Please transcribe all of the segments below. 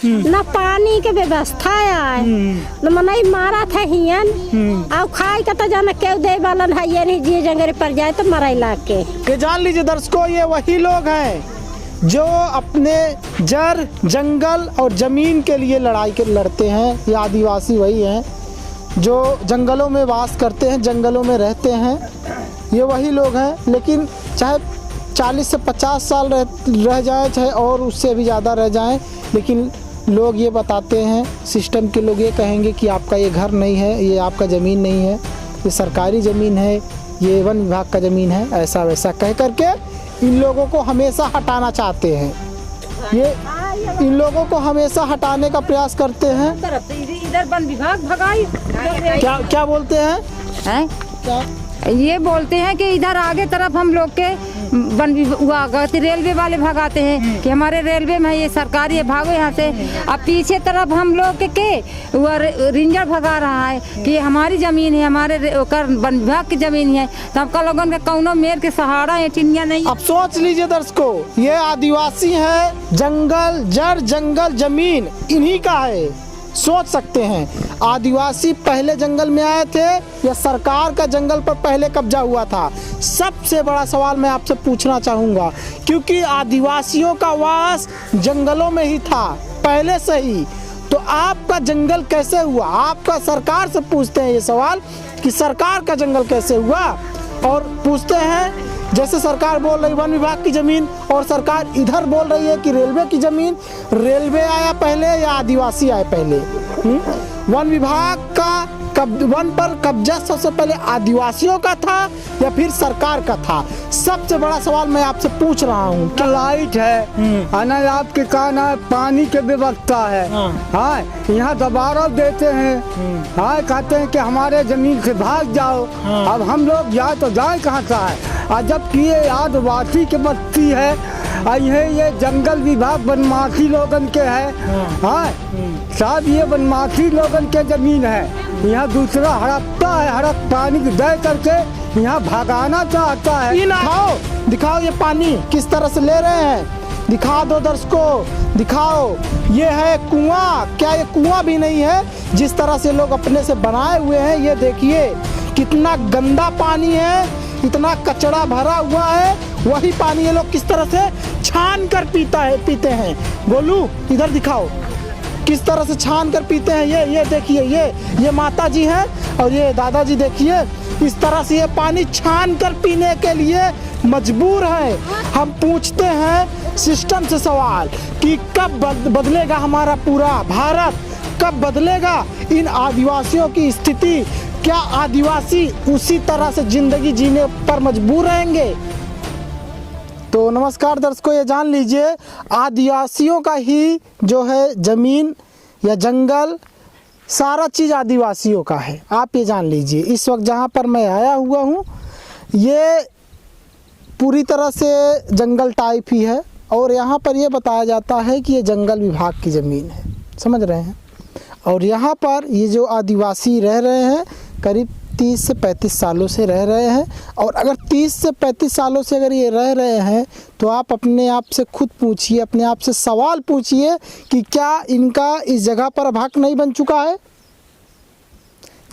न पानी के व्यवस्था है, न मनई मारा था हियन और खाए का तो जाना क्यों दे वालन है, ये नहीं जिए जंगल पर जाए तो मराई ला के। ये जान लीजिए दर्शकों, ये वही लोग हैं जो अपने जड़ जंगल और ज़मीन के लिए लड़ते हैं। ये आदिवासी वही हैं जो जंगलों में वास करते हैं, जंगलों में रहते हैं। ये वही लोग हैं, लेकिन चाहे 40 से 50 साल रह जाए, चाहे और उससे भी ज़्यादा रह जाएं, लेकिन लोग ये बताते हैं, सिस्टम के लोग ये कहेंगे कि आपका ये घर नहीं है, ये आपका ज़मीन नहीं है, ये सरकारी ज़मीन है, ये वन विभाग का ज़मीन है, ऐसा वैसा कह करके इन लोगों को हमेशा हटाना चाहते हैं। ये इन लोगों को हमेशा हटाने का प्रयास करते हैं। इधर वन विभाग भगाई। क्या बोलते हैं? क्या ये बोलते हैं कि इधर आगे तरफ हम लोग के वन विभाग रेलवे वाले भगाते हैं कि हमारे रेलवे में ये सरकारी है, भागो यहाँ से। अब पीछे तरफ हम लोग के रेंजर भगा रहा है कि हमारी जमीन है, हमारे वन विभाग की जमीन है, तो हमका लोगों के कौनो मेर के सहारा है, टिंडिया नहीं। अब सोच लीजिए दर्शकों, ये आदिवासी है, जंगल जड़ जंगल जमीन इन्हीं का है। सोच सकते हैं, आदिवासी पहले जंगल में आए थे या सरकार का जंगल पर पहले कब्जा हुआ था? सबसे बड़ा सवाल मैं आपसे पूछना चाहूँगा, क्योंकि आदिवासियों का वास जंगलों में ही था पहले से ही। तो आपका जंगल कैसे हुआ? आपका सरकार से पूछते हैं ये सवाल कि सरकार का जंगल कैसे हुआ, और पूछते हैं जैसे सरकार बोल रही वन विभाग की ज़मीन और सरकार इधर बोल रही है कि रेलवे की ज़मीन। रेलवे आया पहले या आदिवासी आए पहले? वन विभाग का वन पर कब्जा सबसे पहले आदिवासियों का था या फिर सरकार का था? सबसे बड़ा सवाल मैं आपसे पूछ रहा हूँ। लाइट है, अनाज आपके कान है, पानी की व्यवस्था है। हाँ, यहाँ दबाव देते हैं। हाँ, कहते हैं कि हमारे जमीन से भाग जाओ। अब हम लोग जाए तो जाए कहाँ का है? और जबकि ये आदिवासी की बस्ती है, ये जंगल विभाग बनमासी लोगन के है। हाँ, साहब ये बनमासी लोगन के जमीन है। यहाँ दूसरा हड़पता है, हड़प पानी दे करके यहाँ भगाना चाहता है। दिखाओ ये पानी किस तरह से ले रहे हैं, दिखा दो दर्शकों, दिखाओ। ये है कुआं, क्या ये कुआं भी नहीं है जिस तरह से लोग अपने से बनाए हुए हैं? ये देखिए कितना गंदा पानी है, इतना कचरा भरा हुआ है। वही पानी ये लोग किस तरह से छान कर पीते हैं। गोलू इधर दिखाओ किस तरह से छान कर पीते हैं। ये देखिए, ये माता जी हैं और ये दादाजी, देखिए इस तरह से ये पानी छान कर पीने के लिए मजबूर है। हम पूछते हैं सिस्टम से सवाल कि कब बदलेगा हमारा पूरा भारत, कब बदलेगा इन आदिवासियों की स्थिति? क्या आदिवासी उसी तरह से जिंदगी जीने पर मजबूर रहेंगे? तो नमस्कार दर्शकों, ये जान लीजिए आदिवासियों का ही जो है ज़मीन या जंगल, सारा चीज़ आदिवासियों का है। आप ये जान लीजिए, इस वक्त जहाँ पर मैं आया हुआ हूँ ये पूरी तरह से जंगल टाइप ही है, और यहाँ पर ये बताया जाता है कि ये जंगल विभाग की ज़मीन है, समझ रहे हैं। और यहाँ पर ये जो आदिवासी रह रहे हैं करीब 30 से 35 सालों से रह रहे हैं। और अगर 30 से 35 सालों से अगर ये रह रहे हैं तो आप अपने आप से खुद पूछिए, अपने आप से सवाल पूछिए कि क्या इनका इस जगह पर अब हक नहीं बन चुका है?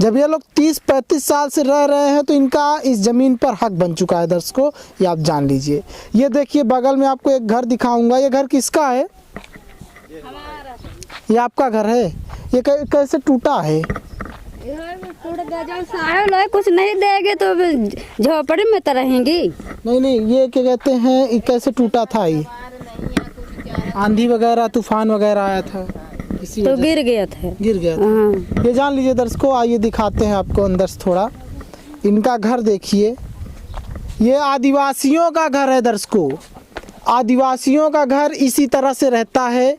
जब ये लोग 30-35 साल से रह रहे हैं तो इनका इस ज़मीन पर हक बन चुका है। दर्शकों ये आप जान लीजिए। ये देखिए बगल में आपको एक घर दिखाऊंगा। ये घर किसका है? ये आपका घर है? ये कैसे टूटा है? कुछ नहीं देंगे तो झोपड़ी में तो रहेंगी। नहीं, ये क्या कहते हैं, ये कैसे टूटा था? ये आंधी वगैरह तूफान वगैरह आया था, इसी तो गिर गया था। ये जान लीजिए दर्शकों। आइए दिखाते हैं आपको अंदर से थोड़ा। इनका घर देखिए, ये आदिवासियों का घर है दर्शकों। आदिवासियों का घर इसी तरह से रहता है।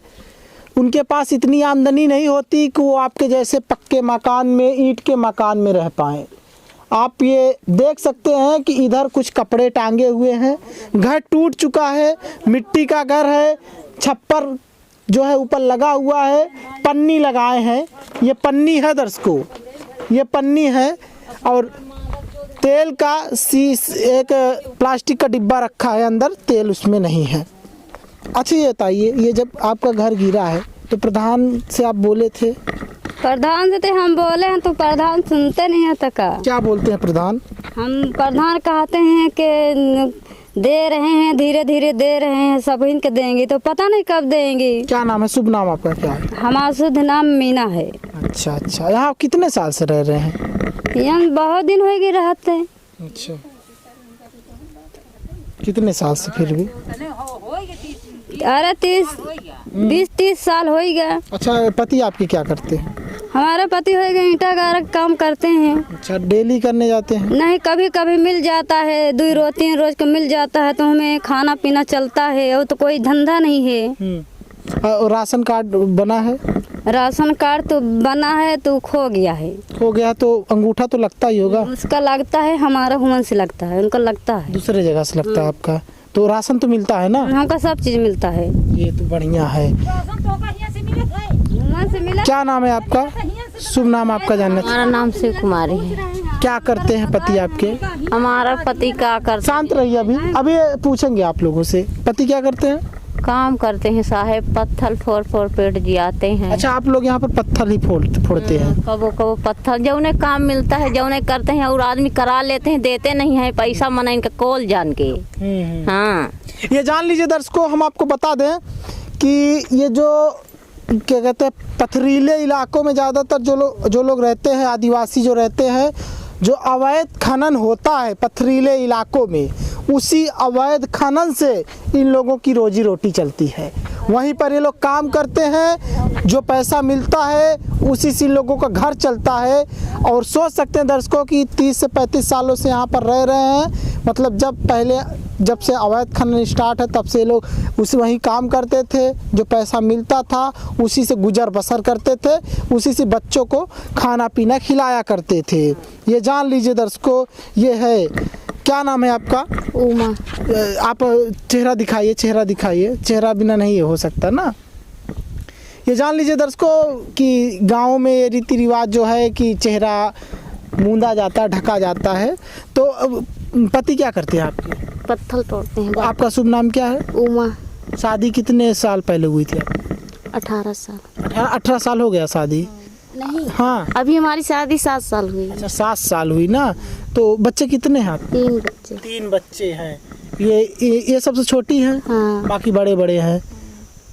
उनके पास इतनी आमदनी नहीं होती कि वो आपके जैसे पक्के मकान में, ईंट के मकान में रह पाएँ। आप ये देख सकते हैं कि इधर कुछ कपड़े टांगे हुए हैं। घर टूट चुका है, मिट्टी का घर है, छप्पर जो है ऊपर लगा हुआ है, पन्नी लगाए हैं। ये पन्नी है दर्शकों, ये पन्नी है। और तेल का एक प्लास्टिक का डिब्बा रखा है अंदर, तेल उसमें नहीं है। अच्छा ये बताइए, ये जब आपका घर गिरा है तो प्रधान से आप बोले थे, प्रधान से तो हम बोले हैं तो प्रधान सुनते नहीं है तो का। क्या बोलते हैं प्रधान? हम प्रधान कहते हैं कि दे रहे हैं, धीरे धीरे दे रहे हैं, सब इनके देंगे तो पता नहीं कब देंगे। क्या नाम है, शुभ नाम आपका क्या है? हमारा शुद्ध नाम मीना है। अच्छा अच्छा, यहाँ कितने साल से रह रहे हैं? यहाँ बहुत दिन हो गए रहते हैं। अच्छा, कितने साल से फिर भी? अरे 20-30 साल हो गया। अच्छा, पति आपके क्या करते हैं? हमारे पति हो गए ईंटा गारा काम करते हैं। अच्छा, डेली करने जाते हैं? नहीं, कभी कभी मिल जाता है, 2 रोज 3 रोज का मिल जाता है तो हमें खाना पीना चलता है, और तो कोई धंधा नहीं है। और राशन कार्ड बना है? राशन कार्ड तो बना है तो खो गया है। हो गया तो अंगूठा तो लगता ही होगा। उसका लगता है, हमारा हुमन से लगता है, उनका लगता है, दूसरे जगह से लगता है आपका। तो राशन तो मिलता है ना? हमका सब चीज मिलता है। ये तो बढ़िया है। हुमन से मिला। क्या नाम है आपका? शुभ नाम आपका जानना हमारा नाम शिव कुमारी है। क्या करते हैं पति आपके? हमारा पति क्या करते, शांत रहिए, अभी पूछेंगे आप लोगों से। पति क्या करते हैं? काम करते हैं साहेब, पत्थर फोड़ फोड़ पेट जियाते हैं। अच्छा, आप लोग यहाँ पर पत्थर ही फोड़ते हैं? कबो कबो पत्थर जो उन्हें काम मिलता है जो उन्हें करते हैं, और आदमी करा लेते हैं, देते नहीं है पैसा मना इनका कोल जान के। हाँ, ये जान लीजिए दर्शकों, हम आपको बता दें कि ये जो क्या कहते हैं, पथरीले इलाकों में ज़्यादातर जो लोग रहते हैं, आदिवासी जो रहते हैं, जो अवैध खनन होता है पथरीले इलाकों में, उसी अवैध खनन से इन लोगों की रोजी रोटी चलती है। वहीं पर ये लोग काम करते हैं, जो पैसा मिलता है उसी से इन लोगों का घर चलता है। और सोच सकते हैं दर्शकों कि 30 से 35 सालों से यहाँ पर रह रहे हैं, मतलब जब से अवैध खनन स्टार्ट है तब से लोग वहीं काम करते थे, जो पैसा मिलता था उसी से गुजर बसर करते थे, उसी से बच्चों को खाना पीना खिलाया करते थे। ये जान लीजिए दर्शकों, ये है। क्या नाम है आपका? उमा। आप चेहरा दिखाइए, चेहरा बिना नहीं हो सकता ना। ये जान लीजिए दर्शकों कि गाँव में ये रीति रिवाज जो है कि चेहरा मूंदा जाता है, ढका जाता है। तो पति क्या करते हैं आपके? पत्थर तोड़ते हैं। आपका शुभ नाम क्या है? उमा। शादी कितने साल पहले हुई थी आपकी? 18 साल। 18 साल हो गया शादी? नहीं, हाँ, अभी हमारी शादी 7 साल हुई। अच्छा, 7 साल हुई ना। तो बच्चे कितने हैं आपके? 3 बच्चे। 3 बच्चे हैं। ये सबसे छोटी है? हाँ। बाकी बड़े बड़े हैं।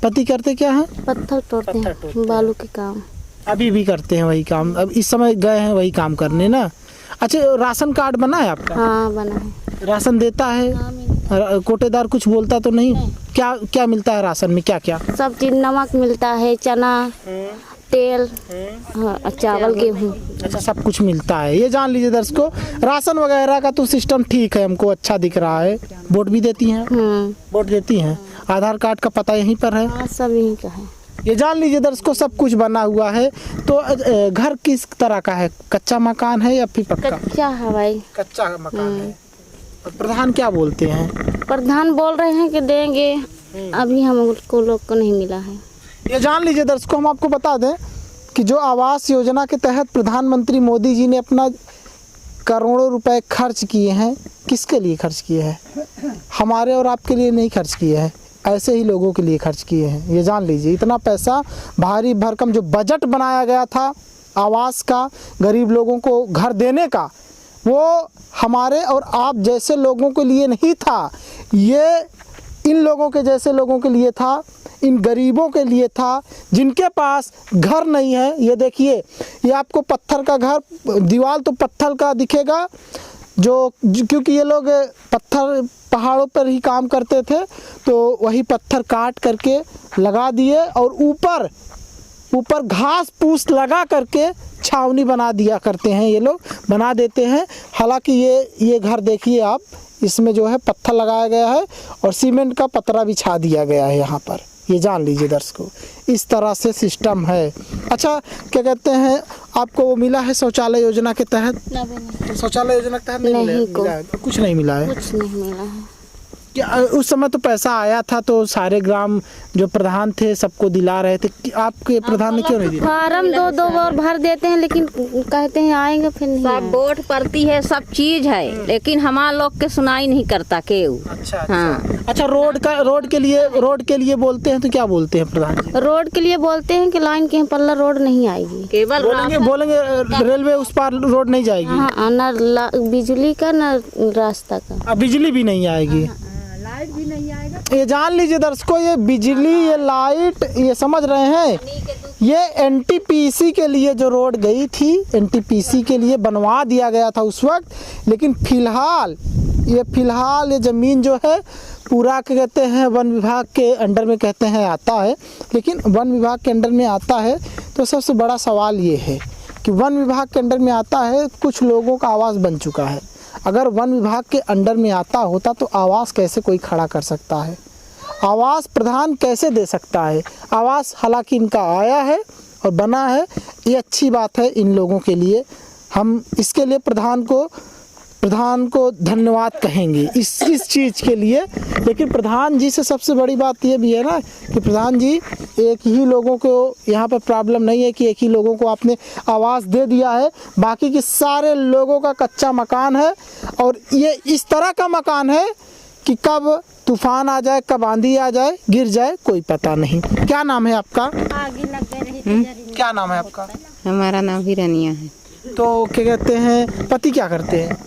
पति करते क्या है? पत्थर तोड़ते हैं, बालू के काम। अभी भी करते हैं वही काम? अब इस समय गए हैं वही काम करने ना। अच्छा, राशन कार्ड बना है आपका? हाँ, बना है। राशन देता है? कोटेदार कुछ बोलता तो नहीं? क्या क्या मिलता है राशन में, क्या क्या? सब चीज, नमक मिलता है, चना, तेल, हाँ, चावल, गेहूँ। अच्छा, सब कुछ मिलता है। ये जान लीजिए दर्शकों, राशन वगैरह का तो सिस्टम ठीक है, हमको अच्छा दिख रहा है। वोट भी देती हैं? वोट देती हैं। आधार कार्ड का पता यहीं पर है? हाँ, सब यहीं का है। ये जान लीजिए दर्शकों, सब कुछ बना हुआ है। तो घर किस तरह का है? कच्चा मकान है या फिर पक्का? कच्चा है भाई। कच्चा मकान है। और प्रधान क्या बोलते हैं? प्रधान बोल रहे हैं कि देंगे, अभी हमको लोग को नहीं मिला है। ये जान लीजिए दर्शकों, हम आपको बता दें कि जो आवास योजना के तहत प्रधानमंत्री मोदी जी ने अपना करोड़ों रुपए खर्च किए हैं, किसके लिए खर्च किए हैं? हमारे और आपके लिए नहीं खर्च किए हैं, ऐसे ही लोगों के लिए खर्च किए हैं। ये जान लीजिए, इतना पैसा भारी भरकम जो बजट बनाया गया था आवास का, गरीब लोगों को घर देने का, वो हमारे और आप जैसे लोगों के लिए नहीं था, ये इन लोगों के जैसे लोगों के लिए था, इन गरीबों के लिए था जिनके पास घर नहीं है। ये देखिए, ये आपको पत्थर का घर, दीवार तो पत्थर का दिखेगा, क्योंकि ये लोग पत्थर पहाड़ों पर ही काम करते थे, तो वही पत्थर काट करके लगा दिए और ऊपर घास फूस लगा करके छावनी बना दिया करते हैं, ये लोग बना देते हैं। हालांकि ये घर देखिए आप, इसमें जो है पत्थर लगाया गया है और सीमेंट का पतरा बिछा दिया गया है यहाँ पर। ये जान लीजिए दर्शकों, इस तरह से सिस्टम है। अच्छा, क्या कहते हैं, आपको वो मिला है शौचालय योजना के तहत? शौचालय योजना के तहत नहीं मिला है? कुछ नहीं मिला है। कुछ नहीं मिला है। क्या उस समय तो पैसा आया था तो सारे ग्राम जो प्रधान थे सबको दिला रहे थे, कि आपके प्रधान ने क्यों नहीं दिया? फार्म दो बार भर देते हैं लेकिन कहते हैं आएंगे फिर नहीं। सब वोट पड़ती है, सब चीज है, लेकिन हमारा लोग के सुनाई नहीं करता केहू। अच्छा हाँ। अच्छा, रोड के लिए बोलते हैं तो क्या बोलते हैं प्रधान जी? रोड के लिए बोलते हैं कि लाइन के पल्ला रोड नहीं आएगी, केवल बोलेंगे रेलवे उस पार रोड नहीं जाएगी। हाँ, न बिजली का न रास्ता का। अब बिजली भी नहीं आएगी, लाइट भी नहीं आएगा। ये जान लीजिए दर्शकों, ये बिजली, ये लाइट, ये समझ रहे हैं, ये एनटीपीसी के लिए जो रोड गई थी, एनटीपीसी के लिए बनवा दिया गया था उस वक्त, लेकिन फिलहाल ये ज़मीन जो है पूरा क्या कहते हैं वन विभाग के अंडर में कहते हैं आता है, लेकिन वन विभाग के अंडर में आता है तो सबसे बड़ा सवाल ये है कि वन विभाग के अंडर में आता है, कुछ लोगों का आवास बन चुका है। अगर वन विभाग के अंडर में आता होता तो आवास कैसे कोई खड़ा कर सकता है, आवास प्रधान कैसे दे सकता है? आवास हालांकि इनका आया है और बना है, ये अच्छी बात है इन लोगों के लिए, हम इसके लिए प्रधान को धन्यवाद कहेंगे इस चीज़ के लिए। लेकिन प्रधान जी से सबसे बड़ी बात ये भी है ना कि प्रधान जी एक ही लोगों को यहाँ पर प्रॉब्लम नहीं है कि एक ही लोगों को आपने आवास दे दिया है, बाकी के सारे लोगों का कच्चा मकान है और ये इस तरह का मकान है कि कब तूफान आ जाए, कब आंधी आ जाए, गिर जाए, कोई पता नहीं। क्या नाम है आपका? क्या नाम है आपका? हमारा नाम हिरनिया है। तो क्या कहते हैं, पति क्या करते हैं?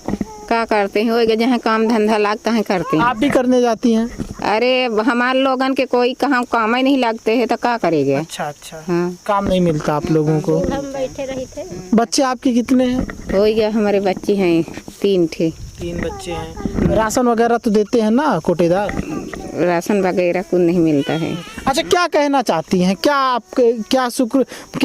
क्या करते हैं, होएगा जहाँ काम धंधा लगता है करते हैं। आप भी करने जाती हैं? अरे हमारे लोगन के कोई कहाँ काम ही नहीं लगते है तो क्या करेंगे। अच्छा। हाँ। काम नहीं मिलता आप लोगों को। हम बैठे रहे थे। बच्चे आपके कितने हैं? हो गया, हमारे बच्चे हैं 3 बच्चे हैं। राशन वगैरह तो देते हैं ना कोटेदार? राशन वगैरह कुछ नहीं मिलता है। अच्छा, क्या कहना चाहती हैं, क्या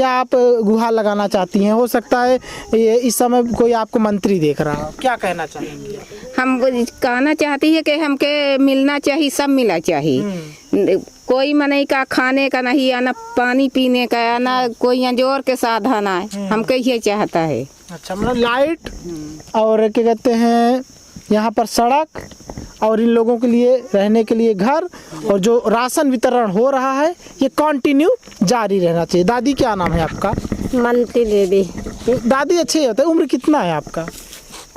आप गुहार लगाना चाहती हैं? हो सकता है ये इस समय कोई आपको मंत्री देख रहा हो, क्या कहना चाहेंगी? हम कहना चाहती है कि हमके मिलना चाहिए, सब मिला चाहिए। कोई मनई का खाने का नहीं है, ना पानी पीने का है, ना कोई अंजोर के साधन है, हमको ये चाहता है। अच्छा, मतलब लाइट और क्या कहते हैं यहाँ पर सड़क और इन लोगों के लिए रहने के लिए घर और जो राशन वितरण हो रहा है ये कंटिन्यू जारी रहना चाहिए। दादी क्या नाम है आपका? मनती देवी। दादी अच्छे होते हैं। उम्र कितना है आपका?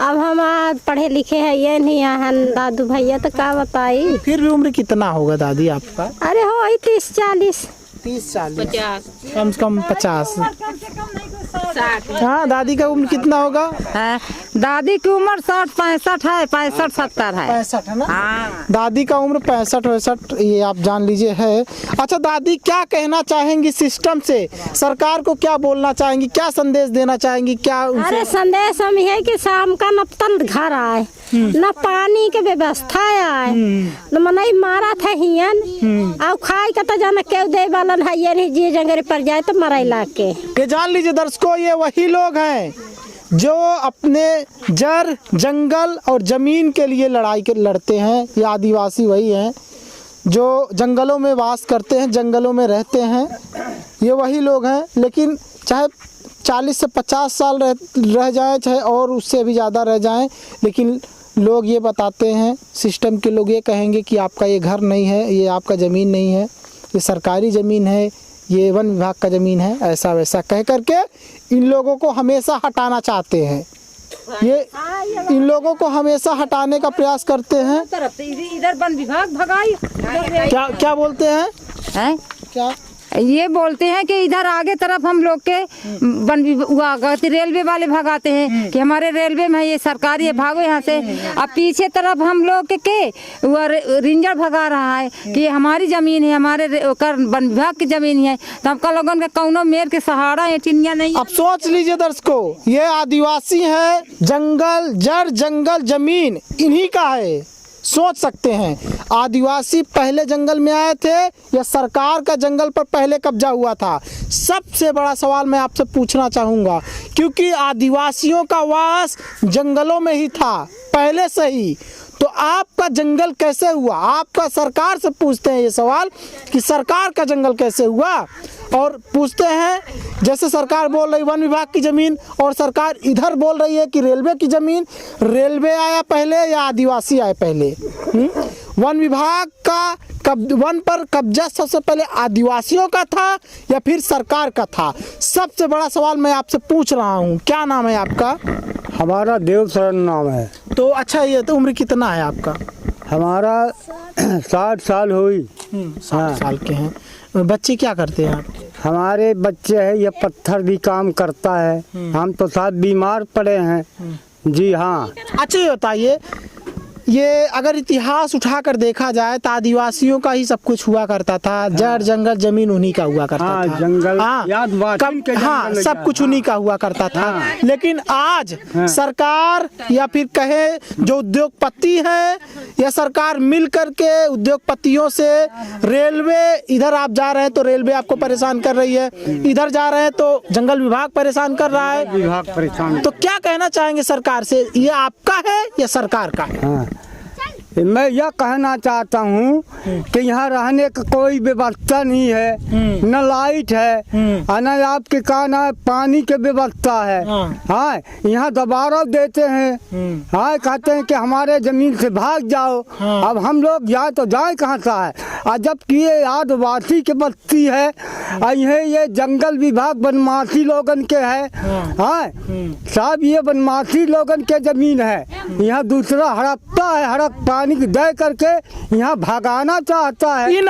अब हम आज पढ़े लिखे हैं ये नहीं हन दादू भैया तो क्या बताई। फिर भी उम्र कितना होगा दादी आपका? अरे हो 30-40। 30-40, कम से कम 50। हाँ, दादी का उम्र कितना होगा? है दादी की उम्र 60-65 है, 65-70 है। 65 है ना? हाँ। दादी का उम्र 65-65 ये आप जान लीजिए है। अच्छा, दादी क्या कहना चाहेंगी सिस्टम से? सरकार को क्या बोलना चाहेंगी, क्या संदेश देना चाहेंगी, क्या उनसे? अरे संदेश हम है कि शाम का न तन घर आए, न पानी के व्यवस्था आए, न मनई मारा था हियन और खाए का तो जाना क्यों दे वालन है ये नहीं जी जंगरे पर जाए तो मराई ला के। ये जान लीजिए दर्शकों, ये वही लोग हैं जो अपने जड़, जंगल और जमीन के लिए लड़ते हैं। ये आदिवासी वही हैं जो जंगलों में वास करते हैं, जंगलों में रहते हैं, ये वही लोग हैं। लेकिन चाहे 40 से 50 साल रह जाएं, चाहे और उससे भी ज़्यादा रह जाएं, लेकिन लोग ये बताते हैं, सिस्टम के लोग ये कहेंगे कि आपका ये घर नहीं है, ये आपका ज़मीन नहीं है, ये सरकारी ज़मीन है, ये वन विभाग का ज़मीन है, ऐसा वैसा कह करके इन लोगों को हमेशा हटाना चाहते हैं। ये इन लोगों को हमेशा हटाने का प्रयास करते हैं। इधर वन विभाग भगाई। क्या बोलते हैं? हैं? क्या ये बोलते हैं कि इधर आगे तरफ हम लोग के रेलवे वाले भगाते हैं कि हमारे रेलवे में ये सरकारी है, भागो यहाँ से। अब पीछे तरफ हम लोग के रेंजर भगा रहा है कि हमारी जमीन है, हमारे वन विभाग की जमीन है, तो हमका लोगों का कौनो मेर के सहारा एटिनिया नहीं। अब सोच लीजिए दर्शकों, ये आदिवासी है, जंगल, जड़, जंगल, जमीन इन्हीं का है। सोच सकते हैं आदिवासी पहले जंगल में आए थे या सरकार का जंगल पर पहले कब्जा हुआ था? सबसे बड़ा सवाल मैं आपसे पूछना चाहूँगा, क्योंकि आदिवासियों का वास जंगलों में ही था पहले से ही। तो आपका जंगल कैसे हुआ? आपका सरकार से पूछते हैं ये सवाल कि सरकार का जंगल कैसे हुआ। और पूछते हैं जैसे सरकार बोल रही वन विभाग की ज़मीन और सरकार इधर बोल रही है कि रेलवे की ज़मीन। रेलवे आया पहले या आदिवासी आए पहले? वन विभाग का वन पर कब्जा सबसे पहले आदिवासियों का था या फिर सरकार का था? सबसे बड़ा सवाल मैं आपसे पूछ रहा हूँ। क्या नाम है आपका? हमारा देव शरण नाम है। तो अच्छा, ये तो उम्र कितना है आपका? हमारा 60 साल हुई। 60 साल के हैं। बच्चे क्या करते हैं आपके? हमारे बच्चे हैं, ये पत्थर भी काम करता है। हम तो साथ बीमार पड़े हैं। जी हाँ। अच्छा, ये बताइए, ये अगर इतिहास उठाकर देखा जाए तो आदिवासियों का ही सब कुछ हुआ करता था। जड़ जंगल जमीन उन्हीं का हुआ करता हाँ, था। जंगल हाँ, सब कुछ उन्हीं का हुआ करता था। लेकिन आज सरकार या फिर कहे जो उद्योगपति है या सरकार मिल करके उद्योगपतियों से, रेलवे, इधर आप जा रहे हैं तो रेलवे आपको परेशान कर रही है, इधर जा रहे हैं तो जंगल विभाग परेशान कर रहा है। विभाग परेशान। तो क्या कहना चाहेंगे सरकार से? ये आपका है या सरकार का है? हाँ, मैं यह कहना चाहता हूँ कि यहाँ रहने का कोई व्यवस्था नहीं है, न लाइट है, न आपके का न पानी की व्यवस्था है। हाँ, यहाँ दबाव देते हैं। हाँ, कहते हैं कि हमारे जमीन से भाग जाओ। अब हम लोग जाए तो जाए कहाँ सा है? और जबकि ये आदिवासी की बस्ती है, ये जंगल विभाग बनमासी लोगन के है। हाँ, सब ये बनमासी लोगन के जमीन है। यहाँ दूसरा हड़पता है, हड़प पानी दे करके यहाँ भगाना चाहता है। इन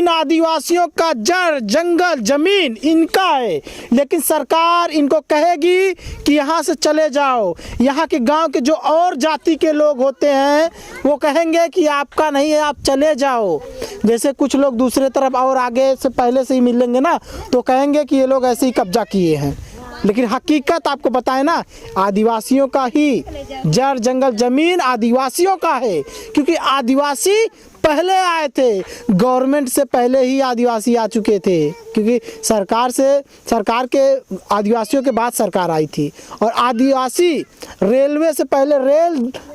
आदिवासियों का जड़ जंगल जमीन इनका है, लेकिन सरकार इनको कहेगी कि यहाँ से चले जाओ। यहाँ के गांव के जो और जाति के लोग होते हैं वो कहेंगे कि आपका नहीं है, आप चले जाओ। जैसे कुछ लोग दूसरे तरफ और आगे से पहले से ही मिलेंगे ना, तो कहेंगे कि ये लोग ऐसे ही कब्जा किए हैं। लेकिन हकीकत आपको बताए ना, आदिवासियों का ही जड़ जंगल जमीन आदिवासियों का है, क्योंकि आदिवासी पहले आए थे। गवर्नमेंट से पहले ही आदिवासी आ चुके थे, क्योंकि सरकार के आदिवासियों के बाद सरकार आई थी। और आदिवासी रेलवे से पहले,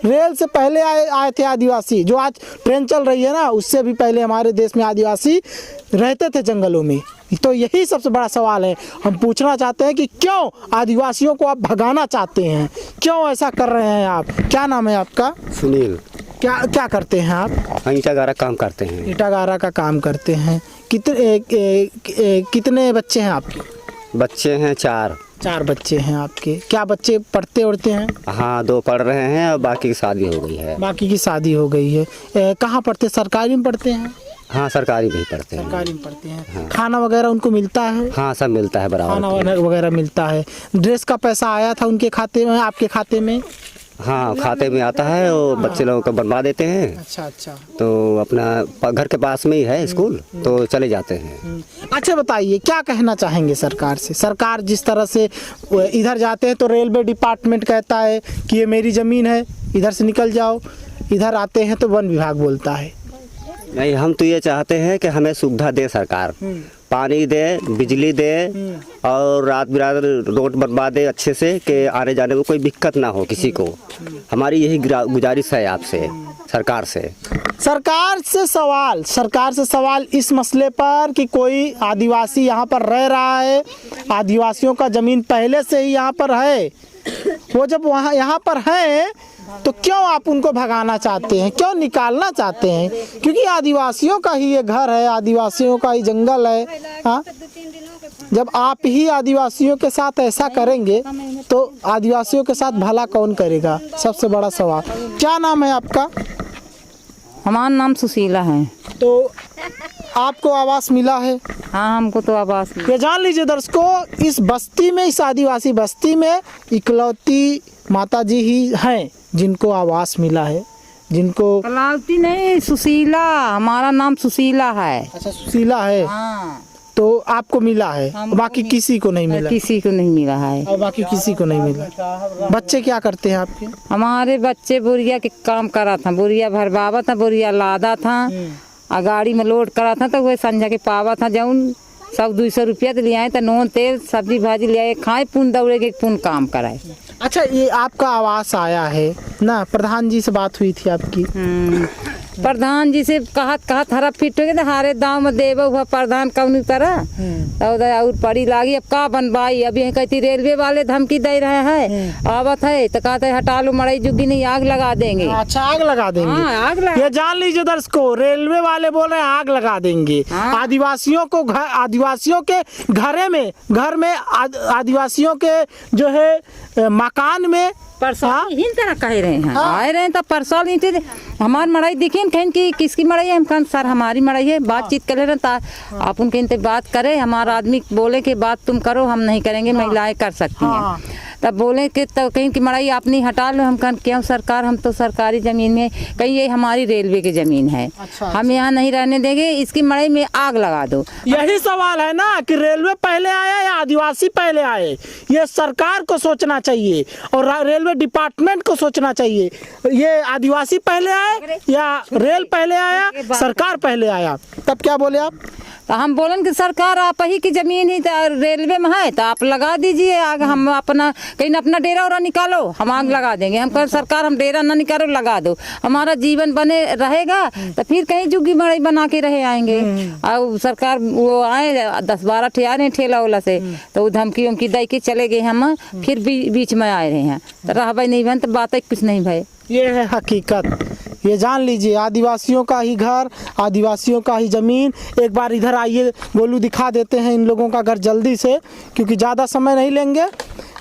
रेल से पहले आए थे आदिवासी। जो आज ट्रेन चल रही है ना, उससे भी पहले हमारे देश में आदिवासी रहते थे जंगलों में। तो यही सबसे बड़ा सवाल है। हम पूछना चाहते हैं कि क्यों आदिवासियों को आप भगाना चाहते हैं, क्यों ऐसा कर रहे हैं आप? क्या नाम है आपका? सुनील। क्या करते हैं आप? ईटा गारा काम करते हैं। ईटा गारा का काम करते हैं। कितने बच्चे हैं आपके? बच्चे हैं 4 बच्चे हैं आपके। क्या बच्चे पढ़ते हैं? हाँ, 2 पढ़ रहे हैं और बाकी की शादी हो गई है। बाकी की शादी हो गई है। कहाँ पढ़ते? सरकारी में पढ़ते हैं? हाँ, सरकारी भी पढ़ते हैं। सरकारी में पढ़ते हैं। हाँ। खाना वगैरह उनको मिलता है? हाँ, सब मिलता है बराबर। खाना वगैरह मिलता है। ड्रेस का पैसा आया था उनके खाते में, आपके खाते में? हाँ, खाते में आता है, वो बच्चे लोगों को बनवा देते हैं। अच्छा। तो अपना घर के पास में ही है स्कूल, तो चले जाते हैं। अच्छा, बताइए क्या कहना चाहेंगे सरकार से? सरकार जिस तरह से इधर जाते हैं तो रेलवे डिपार्टमेंट कहता है कि ये मेरी ज़मीन है, इधर से निकल जाओ। इधर आते हैं तो वन विभाग बोलता है। नहीं, हम तो ये चाहते हैं कि हमें सुविधा दे सरकार, पानी दे, बिजली दे और रात बिरात रोड बनवा दे अच्छे से, कि आने जाने में कोई दिक्कत ना हो किसी को। हमारी यही गुजारिश है आपसे, सरकार से। सरकार से सवाल इस मसले पर कि कोई आदिवासी यहाँ पर रह रहा है, आदिवासियों का ज़मीन पहले से ही यहाँ पर है, वो जब यहाँ पर है तो क्यों आप उनको भगाना चाहते हैं, क्यों निकालना चाहते हैं? क्योंकि आदिवासियों का ही ये घर है, आदिवासियों का ही जंगल है। हाँ, जब आप ही आदिवासियों के साथ ऐसा करेंगे तो आदिवासियों के साथ भला कौन करेगा? सबसे बड़ा सवाल। क्या नाम है आपका? हमारा नाम सुशीला है। तो आपको आवास मिला है? हाँ, हमको तो आवास ये जान लीजिए दर्शकों, इस बस्ती में, इस आदिवासी बस्ती में इकलौती माताजी ही हैं जिनको आवास मिला है, जिनको। कलावती नहीं, सुशीला। हमारा नाम सुशीला है। अच्छा, सुशीला है। हाँ। तो आपको मिला है, बाकी किसी को नहीं मिला? किसी को नहीं मिला है। और बाकी किसी को नहीं मिला। बच्चे क्या करते हैं आपके? हमारे बच्चे बोरिया के काम करा था, बोरिया भरवावा था, बोरिया लादा था, और गाड़ी में लोड करा था, तो वह संझा के पावा था। जौन सब 200 रुपया तो ले आए, तो नून तेल सब्जी भाजी ले आए, खाए पुन दौड़े के पुन काम कराए। अच्छा, ये आपका आवास आया है ना, प्रधान जी से बात हुई थी आपकी? प्रधान जी से कहत हरा फिट हो गए तो हारे दाव में देव हुआ प्रधान कौन करा तो और पड़ी लागी अब का बनवाई। अभी कहती रेलवे वाले धमकी दे रहे हैं आवत है तो कहते हटा लो मड़ई जुग्गी नहीं आग लगा देंगे। अच्छा आग लगा देंगे। हाँ, आग लगा। ये जान लीजिए दर्शकों, रेलवे वाले बोल रहे हैं आग लगा देंगे। हाँ। आदिवासियों के घर में आदिवासियों के जो है मकान में परसों ही तरह कह रहे हैं। आए रहे हैं तो परसों नहीं थे हमारी मड़ाई दिखी कहीं कि किसकी मड़ाई है। हम कहें सर हमारी मड़ाई है, बातचीत कर रहे हैं आप उनके बात करें। हमारा आदमी बोले कि बात तुम करो हम नहीं करेंगे, महिलाएं कर सकती हैं। तब बोले कि तो कहीं की मड़ाई आप नहीं हटा लो। हम कहें क्यों सरकार, हम तो सरकारी ज़मीन में, कहीं ये हमारी रेलवे की ज़मीन है। अच्छा, हम यहाँ नहीं रहने देंगे, इसकी मड़ाई में आग लगा दो। यही सवाल है ना कि रेलवे पहले आया या आदिवासी पहले आए। ये सरकार को सोचना चाहिए और रेलवे डिपार्टमेंट को सोचना चाहिए। ये आदिवासी पहले आए या रेल पहले आया, सरकार पहले आया। तब क्या बोले आप? तो हम बोलन कि सरकार आप ही की जमीन ही रेलवे में है तो आप लगा दीजिए आग। हम अपना कहीं अपना डेरा और निकालो, हम आग लगा देंगे। हम कह सरकार हम डेरा ना निकालो, लगा दो, हमारा जीवन बने रहेगा। तो फिर कहीं जुग्गी मड़ई बना के रहे आएंगे। और सरकार वो आए 10-12 ठे आ रहे ठेला ओला से तो धमकी उमकी दे के चले गए। हम फिर बीच में आए रहे हैं तो रह नहीं बन तो बात कुछ नहीं भाई। ये है हकीकत, ये जान लीजिए। आदिवासियों का ही घर, आदिवासियों का ही ज़मीन। एक बार इधर आइए गोलू, दिखा देते हैं इन लोगों का घर जल्दी से क्योंकि ज़्यादा समय नहीं लेंगे।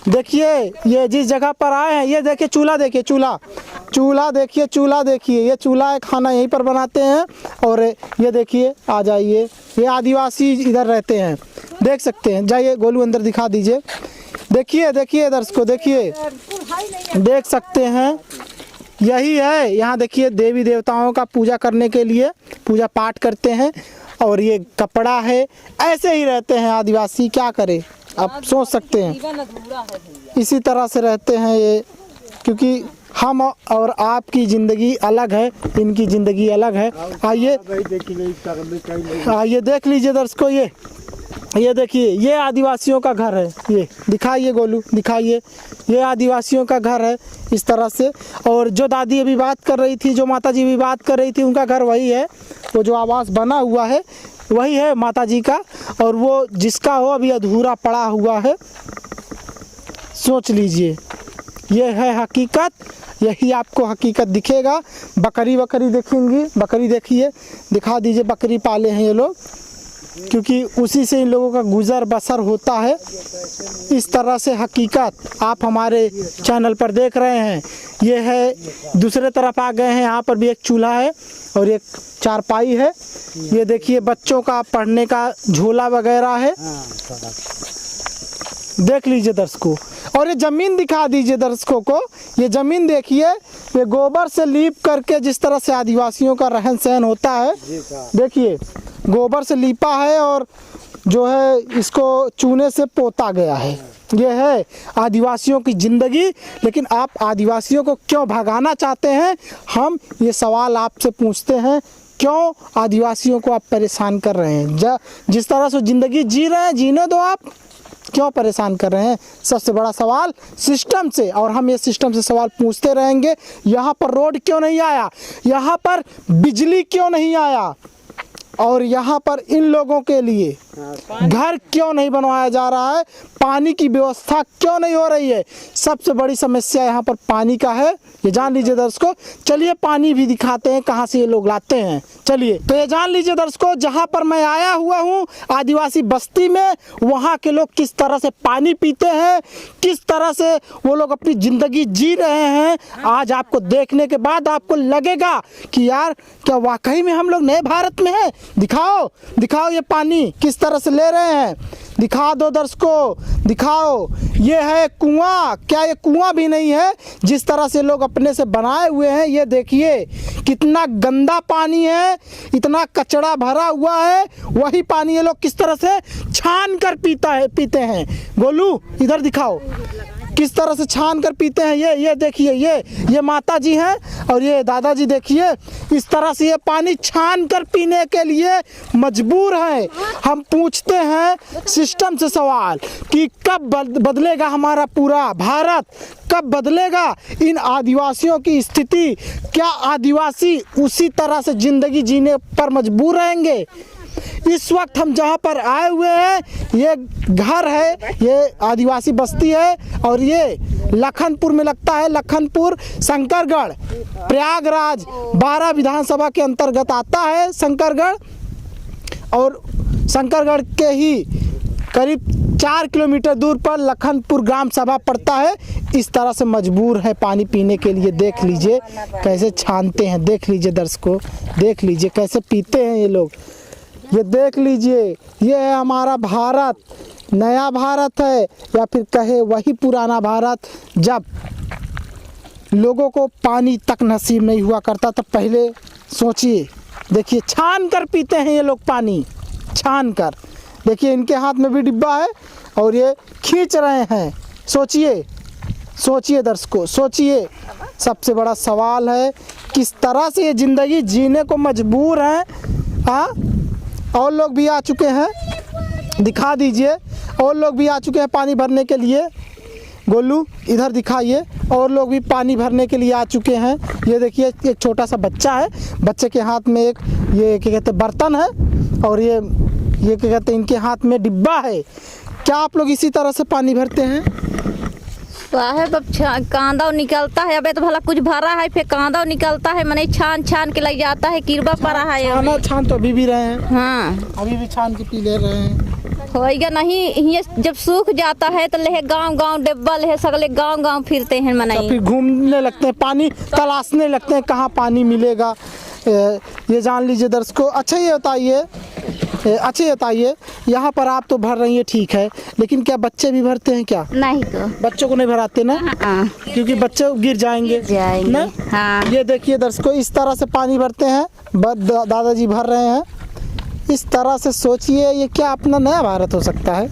देखिए ये जिस जगह पर आए हैं, ये देखिए चूल्हा, देखिए चूल्हा देखिए, चूल्हा देखिए। ये चूल्हा है, खाना यहीं पर बनाते हैं। और ये देखिए, आ जाइए, ये आदिवासी इधर रहते हैं, देख सकते हैं। जाइए गोलू अंदर दिखा दीजिए। देखिए दर्शकों, देखिए देख सकते हैं, यही है। यहाँ देखिए देवी देवताओं का पूजा करने के लिए पूजा पाठ करते हैं। और ये कपड़ा है, ऐसे ही रहते हैं आदिवासी। क्या करें, आप सोच सकते हैं इसी तरह से रहते हैं ये। क्योंकि हम और आपकी ज़िंदगी अलग है, इनकी ज़िंदगी अलग है। आइए देख लीजिए दर्शकों, ये देखिए, ये आदिवासियों का घर है। ये दिखाइए गोलू, दिखाइए, ये आदिवासियों का घर है इस तरह से। और जो दादी अभी बात कर रही थी, जो माता जी भी बात कर रही थी, उनका घर वही है। वो जो आवास बना हुआ है वही है माता जी का। और वो जिसका हो अभी अधूरा पड़ा हुआ है। सोच लीजिए, ये है हकीकत। यही आपको हकीकत दिखेगा। बकरी देखेंगी, बकरी देखिए, दिखा दीजिए। बकरी पाले हैं ये लोग क्योंकि उसी से इन लोगों का गुजर बसर होता है। इस तरह से हकीकत आप हमारे चैनल पर देख रहे हैं। ये है, दूसरे तरफ आ गए हैं। यहाँ पर भी एक चूल्हा है और एक चारपाई है। ये देखिए बच्चों का पढ़ने का झोला वगैरह है। देख लीजिए दर्शकों। और ये ज़मीन दिखा दीजिए दर्शकों को। ये ज़मीन देखिए, ये गोबर से लीप करके जिस तरह से आदिवासियों का रहन सहन होता है, देखिए गोबर से लीपा है और जो है इसको चूने से पोता गया है। ये है आदिवासियों की ज़िंदगी। लेकिन आप आदिवासियों को क्यों भगाना चाहते हैं, हम ये सवाल आपसे पूछते हैं। क्यों आदिवासियों को आप परेशान कर रहे हैं? जिस तरह से ज़िंदगी जी रहे हैं, जीने दो। आप क्यों परेशान कर रहे हैं? सबसे बड़ा सवाल सिस्टम से। और हम ये सिस्टम से सवाल पूछते रहेंगे। यहाँ पर रोड क्यों नहीं आया, यहाँ पर बिजली क्यों नहीं आया, और यहाँ पर इन लोगों के लिए घर क्यों नहीं बनवाया जा रहा है, पानी की व्यवस्था क्यों नहीं हो रही है? सबसे बड़ी समस्या यहाँ पर पानी का है। ये जान लीजिए दर्शकों। चलिए पानी भी दिखाते हैं कहाँ से ये लोग लाते हैं। चलिए, तो ये जान लीजिए दर्शकों, जहाँ पर मैं आया हुआ हूँ आदिवासी बस्ती में, वहाँ के लोग किस तरह से पानी पीते हैं, किस तरह से वो लोग अपनी ज़िंदगी जी रहे हैं। आज आपको देखने के बाद आपको लगेगा कि यार क्या वाकई में हम लोग नए भारत में हैं। दिखाओ ये पानी किस तरह से ले रहे हैं। दिखा दो दर्शकों, दिखाओ। ये है कुआं, क्या ये कुआं भी नहीं है जिस तरह से लोग अपने से बनाए हुए हैं। ये देखिए कितना गंदा पानी है, इतना कचरा भरा हुआ है। वही पानी ये लोग किस तरह से छान कर पीते हैं। गोलू इधर दिखाओ, किस तरह से छान कर पीते हैं। ये देखिए, ये माता जी हैं और ये दादाजी देखिए, इस तरह से ये पानी छान कर पीने के लिए मजबूर हैं। हम पूछते हैं सिस्टम से सवाल कि कब बदलेगा हमारा पूरा भारत, कब बदलेगा इन आदिवासियों की स्थिति? क्या आदिवासी उसी तरह से ज़िंदगी जीने पर मजबूर रहेंगे? इस वक्त हम जहाँ पर आए हुए हैं, ये घर है, ये आदिवासी बस्ती है और ये लखनपुर में लगता है। लखनपुर शंकरगढ़, प्रयागराज 12 विधानसभा के अंतर्गत आता है शंकरगढ़, और शंकरगढ़ के ही करीब 4 किलोमीटर दूर पर लखनपुर ग्राम सभा पड़ता है। इस तरह से मजबूर है पानी पीने के लिए। देख लीजिए कैसे छानते हैं, देख लीजिए दर्शकों, देख लीजिए कैसे पीते हैं ये लोग। ये देख लीजिए, ये है हमारा भारत, नया भारत है या फिर कहे वही पुराना भारत जब लोगों को पानी तक नसीब नहीं हुआ करता था। पहले सोचिए, देखिए छान कर पीते हैं ये लोग पानी, छान कर। देखिए इनके हाथ में भी डिब्बा है और ये खींच रहे हैं। सोचिए दर्शकों, सोचिए। सबसे बड़ा सवाल है किस तरह से ये ज़िंदगी जीने को मजबूर हैं। हाँ, और लोग भी आ चुके हैं, दिखा दीजिए, और लोग भी आ चुके हैं पानी भरने के लिए। गोलू इधर दिखाइए, और लोग भी पानी भरने के लिए आ चुके हैं। ये देखिए एक छोटा सा बच्चा है, बच्चे के हाथ में एक ये क्या कहते हैं बर्तन है, और ये क्या कहते हैं इनके हाथ में डिब्बा है। क्या आप लोग इसी तरह से पानी भरते हैं? साहब अब कांदा निकलता है, अबे तो भला कुछ भरा है, फिर कांदा निकलता है, मने छान छान के लग जाता है, किरबा पड़ा है। छान तो अभी भी रहे हैं। हाँ, अभी भी छान के पी ले रहे हैं। होएगा नहीं, ये जब सूख जाता है तो लेहे गांव डिब्बा लेहे सगले गांव फिरते हैं मनाई, फिर घूमने लगते हैं, पानी तलाशने लगते हैं कहाँ पानी मिलेगा। ये जान लीजिए दर्शकों। अच्छा ये बताइए, यहाँ पर आप तो भर रही है ठीक है, लेकिन क्या बच्चे भी भरते हैं क्या? नहीं तो बच्चों को नहीं भराते ना, क्योंकि बच्चे गिर जाएंगे ना। हाँ। ये देखिए दर्शकों, इस तरह से पानी भरते हैं, दादाजी भर रहे हैं। इस तरह से सोचिए, ये क्या अपना नया भारत हो सकता है?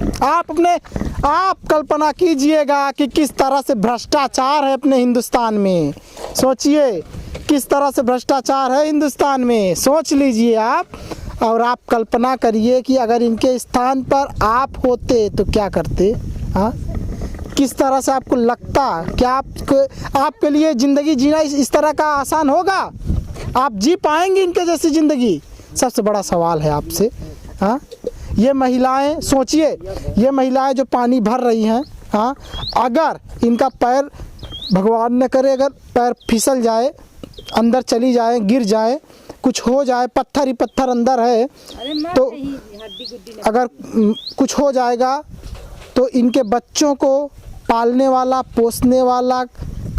आप कल्पना कीजिएगा कि किस तरह से भ्रष्टाचार है अपने हिंदुस्तान में। सोचिए किस तरह से भ्रष्टाचार है हिंदुस्तान में, सोच लीजिए आप। और आप कल्पना करिए कि अगर इनके स्थान पर आप होते तो क्या करते। हाँ, किस तरह से आपको लगता? क्या आपके लिए ज़िंदगी जीना इस तरह का आसान होगा? आप जी पाएंगे इनके जैसी ज़िंदगी? सबसे बड़ा सवाल है आपसे। हाँ, ये महिलाएं सोचिए, ये महिलाएं जो पानी भर रही हैं, हाँ, अगर इनका पैर भगवान न करे अगर पैर फिसल जाए, अंदर चली जाए, गिर जाए, कुछ हो जाए, पत्थर ही पत्थर अंदर है, तो अगर कुछ हो जाएगा तो इनके बच्चों को पालने वाला, पोसने वाला,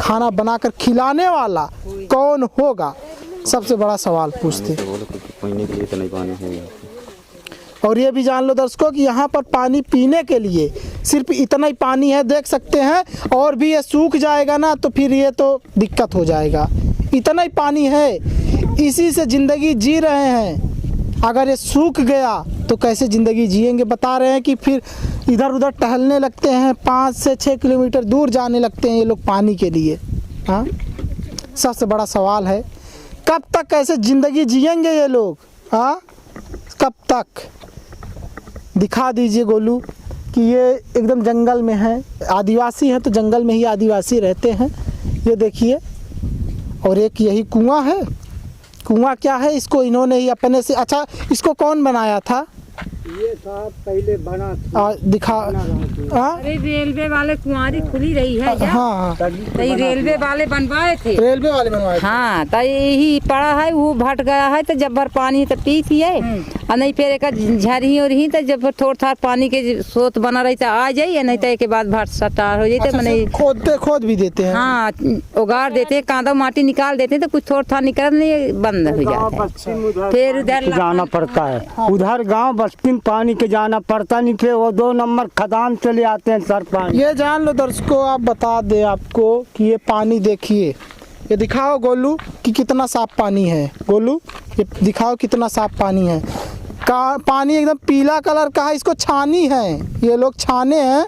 खाना बनाकर खिलाने वाला कौन होगा? सबसे बड़ा सवाल पूछते। और ये भी जान लो दर्शकों कि यहाँ पर पानी पीने के लिए सिर्फ इतना ही पानी है, देख सकते हैं, और भी ये सूख जाएगा ना तो फिर ये तो दिक्कत हो जाएगा। इतना ही पानी है, इसी से ज़िंदगी जी रहे हैं। अगर ये सूख गया तो कैसे ज़िंदगी जिएंगे? बता रहे हैं कि फिर इधर उधर टहलने लगते हैं, 5 से 6 किलोमीटर दूर जाने लगते हैं ये लोग पानी के लिए। हाँ, सबसे बड़ा सवाल है कब तक कैसे ज़िंदगी जिएंगे ये लोग? हाँ, कब तक? दिखा दीजिए गोलू कि ये एकदम जंगल में है, आदिवासी हैं तो जंगल में ही आदिवासी रहते हैं। ये देखिए, और एक यही कुआं है। कुआं क्या है, इसको इन्होंने ही अपने से, अच्छा इसको कौन बनाया था? ये साहब पहले बना दिखा। अरे रेलवे वाले कुंवारी खुली रही है क्या? हाँ, तो ये रेलवे वाले बनवाए थे। रेलवे वाले बनवाए थे। हाँ, तो यही पड़ा है, वो भट गया है, तो जब भर पानी तो पी थी है, और नहीं फिर एक झरी और ही, तो जब थोड़ा था पानी के स्रोत बना रही तो आ जाइए, नहीं तो एक बाद भट सटार हो जाते। अच्छा, मैंने खोद भी देते हैं। हाँ, उगाड़ देते हैं, कांदा माटी निकाल देते हैं, तो कुछ थोड़ा था निकल नहीं बंद हो जाता है। फिर उधर जाना पड़ता है, उधर गांव बस्ती पानी के जाना पड़ता नहीं, फिर वो 2 नंबर खदान चले आते हैं सर पानी। ये जान लो दर्शकों, आप बता दे आपको कि ये पानी देखिए, ये दिखाओ गोलू कि कितना साफ पानी है। गोलू ये दिखाओ कितना साफ पानी है। पानी एकदम पीला कलर का है, इसको छानी है, ये लोग छाने हैं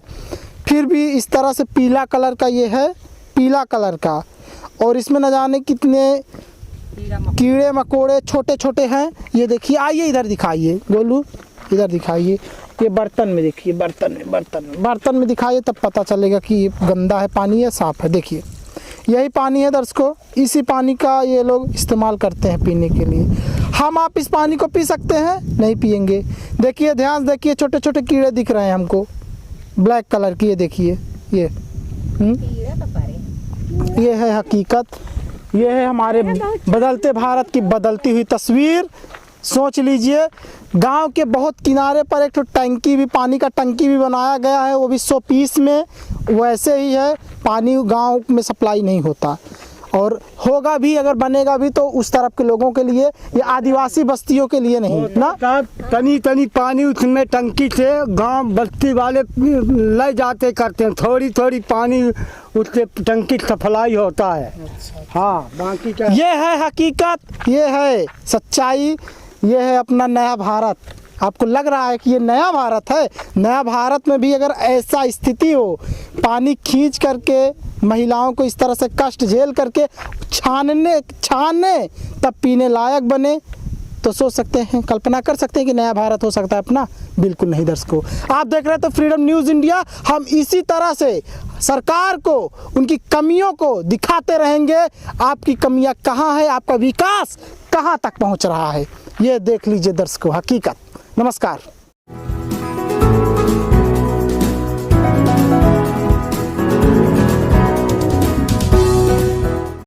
फिर भी इस तरह से पीला कलर का ये है, पीला कलर का, और इसमें न जाने कितने कीड़े मकोड़े छोटे छोटे हैं। ये देखिए, आइए इधर दिखाइए गोलू, इधर दिखाइए, ये बर्तन में देखिए, बर्तन में दिखाइए, तब पता चलेगा कि ये गंदा है पानी या साफ़ है। देखिए यही पानी है दर्शकों, इसी पानी का ये लोग इस्तेमाल करते हैं पीने के लिए। हम आप इस पानी को पी सकते हैं? नहीं पिएंगे। देखिए ध्यान से देखिए, छोटे छोटे कीड़े दिख रहे हैं हमको, ब्लैक कलर की, ये देखिए, ये है हकीकत, ये है हमारे बदलते भारत की बदलती हुई तस्वीर। सोच लीजिए, गांव के बहुत किनारे पर एक तो टंकी भी, पानी का टंकी भी बनाया गया है, वो भी 100 पीस में, वैसे ही है। पानी गांव में सप्लाई नहीं होता, और होगा भी, अगर बनेगा भी तो उस तरफ के लोगों के लिए, ये आदिवासी बस्तियों के लिए नहीं ना। तनी तनी पानी उसमें टंकी से गांव बस्ती वाले ले जाते करते हैं, थोड़ी थोड़ी पानी उससे टंकी सप्लाई होता है। हाँ, बाकी क्या, ये है हकीकत, ये है सच्चाई, ये है अपना नया भारत। आपको लग रहा है कि ये नया भारत है? नया भारत में भी अगर ऐसा स्थिति हो, पानी खींच करके महिलाओं को इस तरह से कष्ट झेल करके छाने तब पीने लायक बने, तो सोच सकते हैं, कल्पना कर सकते हैं कि नया भारत हो सकता है अपना? बिल्कुल नहीं दर्शकों। आप देख रहे थे फ्रीडम न्यूज़ इंडिया। हम इसी तरह से सरकार को उनकी कमियों को दिखाते रहेंगे। आपकी कमियां कहाँ है, आपका विकास कहाँ तक पहुँच रहा है, ये देख लीजिए दर्शकों, हकीकत। नमस्कार।